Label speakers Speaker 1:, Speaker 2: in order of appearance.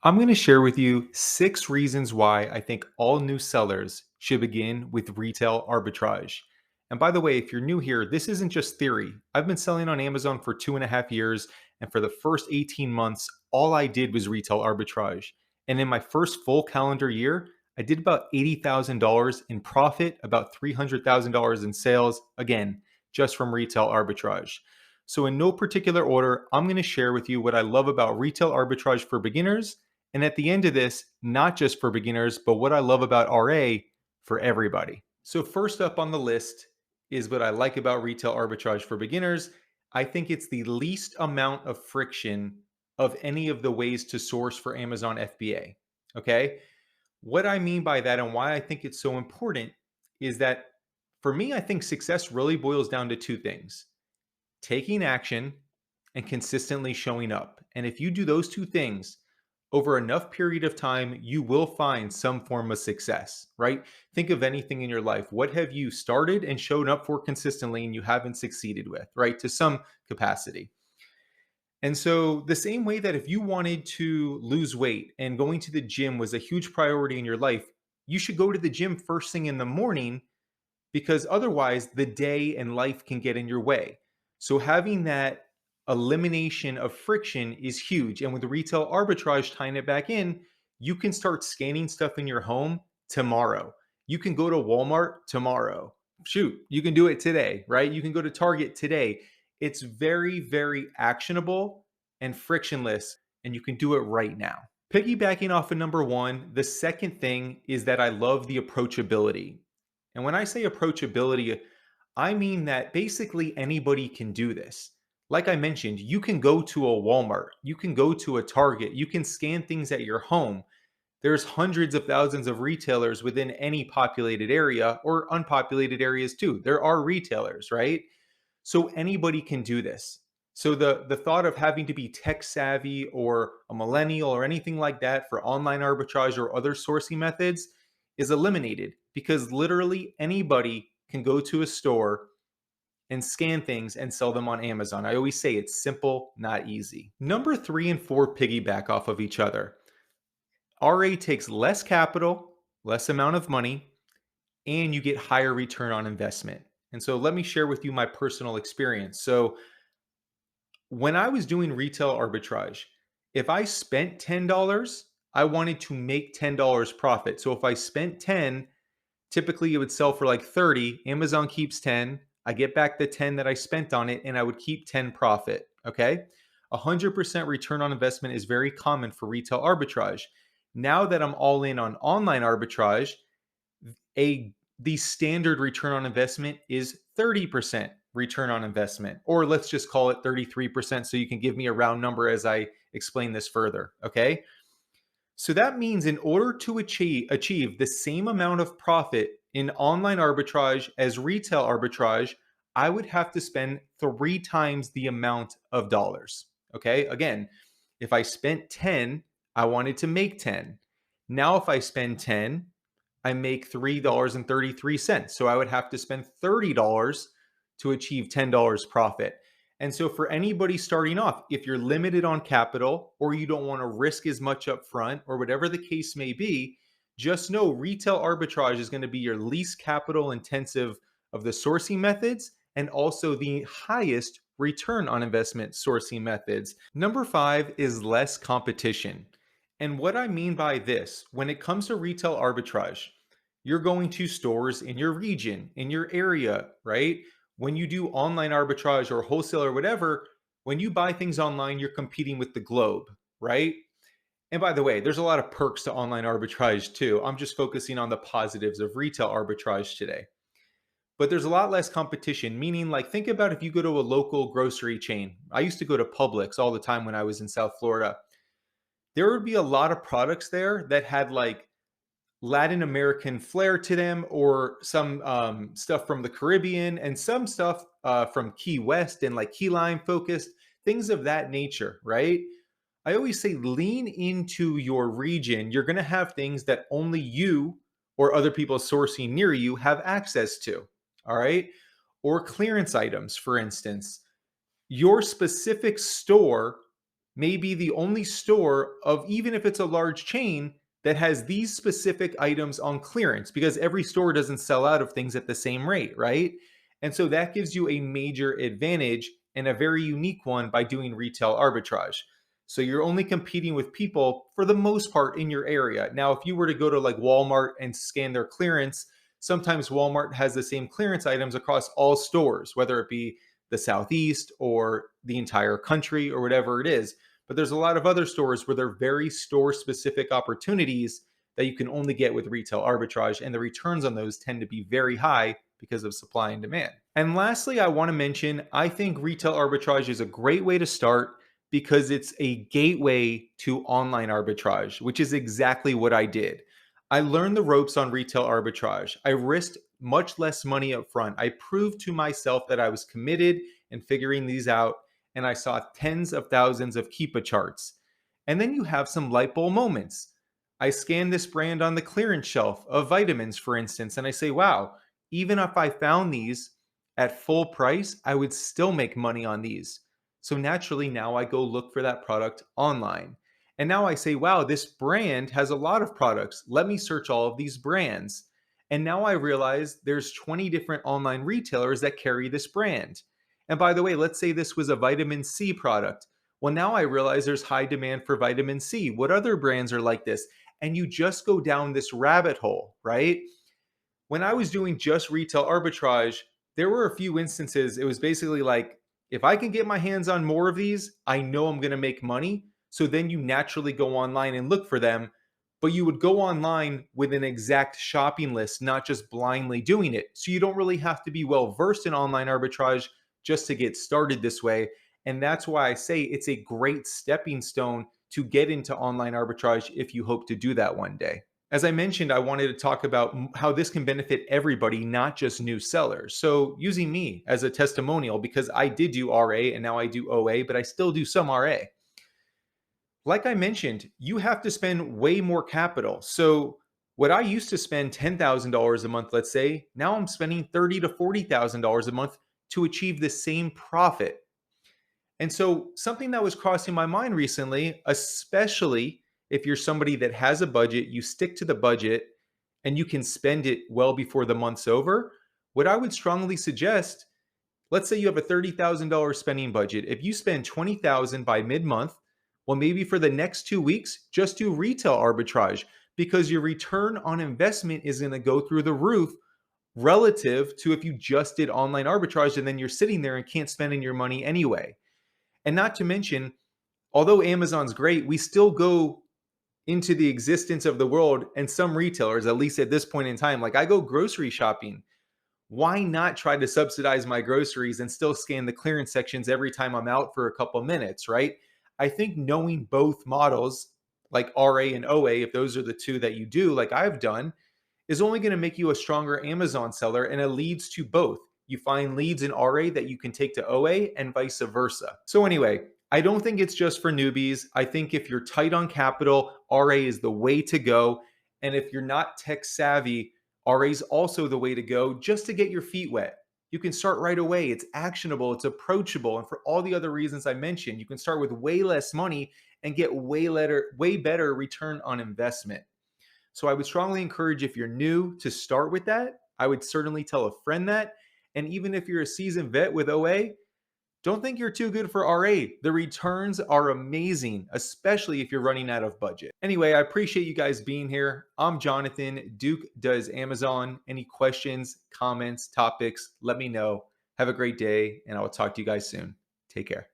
Speaker 1: I'm going to share with you 6 reasons why I think all new sellers should begin with retail arbitrage. And by the way, if you're new here, this isn't just theory. I've been selling on Amazon for 2.5 years, and for the first 18 months, all I did was retail arbitrage. And in my first full calendar year, I did about $80,000 in profit, about $300,000 in sales, again, just from retail arbitrage. So, in no particular order, I'm going to share with you what I love about retail arbitrage for beginners, and at the end of this, not just for beginners, but what I love about RA for everybody. So, first up on the list is what I like about retail arbitrage for beginners. I think it's the least amount of friction of any of the ways to source for Amazon FBA. Okay. What I mean by that and why I think it's so important is that for me, I think success really boils down to two things: taking action and consistently showing up. And if you do those two things over enough period of time, you will find some form of success, right? Think of anything in your life. What have you started and shown up for consistently and you haven't succeeded with, right? To some capacity. And so, the same way that if you wanted to lose weight and going to the gym was a huge priority in your life, you should go to the gym first thing in the morning, because otherwise the day and life can get in your way. So having that elimination of friction is huge. And with retail arbitrage, tying it back in, you can start scanning stuff in your home tomorrow. You can go to Walmart tomorrow. Shoot, you can do it today, right? You can go to Target today. It's very, very actionable and frictionless, and you can do it right now. Piggybacking off of number one, the second thing is that I love the approachability. And when I say approachability, I mean that basically anybody can do this. Like I mentioned, you can go to a Walmart, you can go to a Target, you can scan things at your home. There's hundreds of thousands of retailers within any populated area or unpopulated areas too. There are retailers, right? So anybody can do this. So the thought of having to be tech savvy or a millennial or anything like that for online arbitrage or other sourcing methods is eliminated, because literally anybody can go to a store and scan things and sell them on Amazon. I always say it's simple, not easy. Number 3 and 4 piggyback off of each other. RA takes less capital, less amount of money, and you get higher return on investment. And so let me share with you my personal experience. So when I was doing retail arbitrage, if I spent $10, I wanted to make $10 profit. So if I spent 10, typically it would sell for like 30. Amazon keeps 10. I get back the 10 that I spent on it and I would keep 10 profit. Okay. 100% return on investment is very common for retail arbitrage. Now that I'm all in on online arbitrage, a the standard return on investment is 30% return on investment, or let's just call it 33% so you can give me a round number as I explain this further. Okay. So that means in order to achieve the same amount of profit in online arbitrage as retail arbitrage, I would have to spend 3 times the amount of dollars. Okay. Again, if I spent 10, I wanted to make 10. Now, if I spend 10, I make $3.33. So I would have to spend $30 to achieve $10 profit. And so for anybody starting off, if you're limited on capital or you don't want to risk as much up front or whatever the case may be, just know retail arbitrage is going to be your least capital intensive of the sourcing methods and also the highest return on investment sourcing methods. Number 5 is less competition. And what I mean by this, when it comes to retail arbitrage, you're going to stores in your region, in your area, right? When you do online arbitrage or wholesale or whatever, when you buy things online, you're competing with the globe, right? And by the way, there's a lot of perks to online arbitrage too. I'm just focusing on the positives of retail arbitrage today. But there's a lot less competition, meaning, like, think about if you go to a local grocery chain. I used to go to Publix all the time when I was in South Florida. There would be a lot of products there that had like Latin American flair to them, or some stuff from the Caribbean, and some stuff from Key West and like key lime focused, things of that nature, right? I always say lean into your region. You're going to have things that only you or other people sourcing near you have access to, all right? Or clearance items, for instance. Your specific store may be the only store of, even if it's a large chain, that has these specific items on clearance, because every store doesn't sell out of things at the same rate, right? And so that gives you a major advantage and a very unique one by doing retail arbitrage. So you're only competing with people for the most part in your area. Now, if you were to go to like Walmart and scan their clearance, sometimes Walmart has the same clearance items across all stores, whether it be the Southeast or the entire country or whatever it is. But there's a lot of other stores where they're very store specific opportunities that you can only get with retail arbitrage. And the returns on those tend to be very high because of supply and demand. And lastly, I want to mention I think retail arbitrage is a great way to start because it's a gateway to online arbitrage, which is exactly what I did. I learned the ropes on retail arbitrage. I risked much less money up front. I proved to myself that I was committed in figuring these out, and I saw tens of thousands of Keepa charts. And then you have some light bulb moments. I scan this brand on the clearance shelf of vitamins, for instance, and I say, wow, even if I found these at full price, I would still make money on these. So naturally, now I go look for that product online. And now I say, wow, this brand has a lot of products. Let me search all of these brands. And now I realize there's 20 different online retailers that carry this brand. And by the way, let's say this was a vitamin C product. Well, now I realize there's high demand for vitamin C. What other brands are like this? And you just go down this rabbit hole, right? When I was doing just retail arbitrage, there were a few instances. It was basically like, if I can get my hands on more of these, I know I'm going to make money. So then you naturally go online and look for them. But you would go online with an exact shopping list, not just blindly doing it. So you don't really have to be well versed in online arbitrage just to get started this way. And that's why I say it's a great stepping stone to get into online arbitrage if you hope to do that one day. As I mentioned, I wanted to talk about how this can benefit everybody, not just new sellers. So, using me as a testimonial, because I did do RA and now I do OA, but I still do some RA. Like I mentioned, you have to spend way more capital. So, what I used to spend $10,000 a month, let's say, now I'm spending $30,000 to $40,000 a month to achieve the same profit. And so, something that was crossing my mind recently, especially if you're somebody that has a budget, you stick to the budget, and you can spend it well before the month's over. What I would strongly suggest, let's say you have a $30,000 spending budget. If you spend $20,000 by mid-month, well, maybe for the next 2 weeks, just do retail arbitrage, because your return on investment is going to go through the roof relative to if you just did online arbitrage and then you're sitting there and can't spend in your money anyway. And not to mention, although Amazon's great, we still go into the existence of the world, and some retailers, at least at this point in time, like I go grocery shopping. Why not try to subsidize my groceries and still scan the clearance sections every time I'm out for a couple minutes, right? I think knowing both models, like RA and OA, if those are the two that you do, like I've done, is only going to make you a stronger Amazon seller, and it leads to both. You find leads in RA that you can take to OA and vice versa. So anyway, I don't think it's just for newbies. I think if you're tight on capital, RA is the way to go. And if you're not tech savvy, RA is also the way to go just to get your feet wet. You can start right away. It's actionable, it's approachable. And for all the other reasons I mentioned, you can start with way less money and get way better return on investment. So I would strongly encourage, if you're new, to start with that. I would certainly tell a friend that. And even if you're a seasoned vet with OA, don't think you're too good for RA. The returns are amazing, especially if you're running out of budget. Anyway, I appreciate you guys being here. I'm Jonathan. Duke does Amazon. Any questions, comments, topics, let me know. Have a great day, and I will talk to you guys soon. Take care.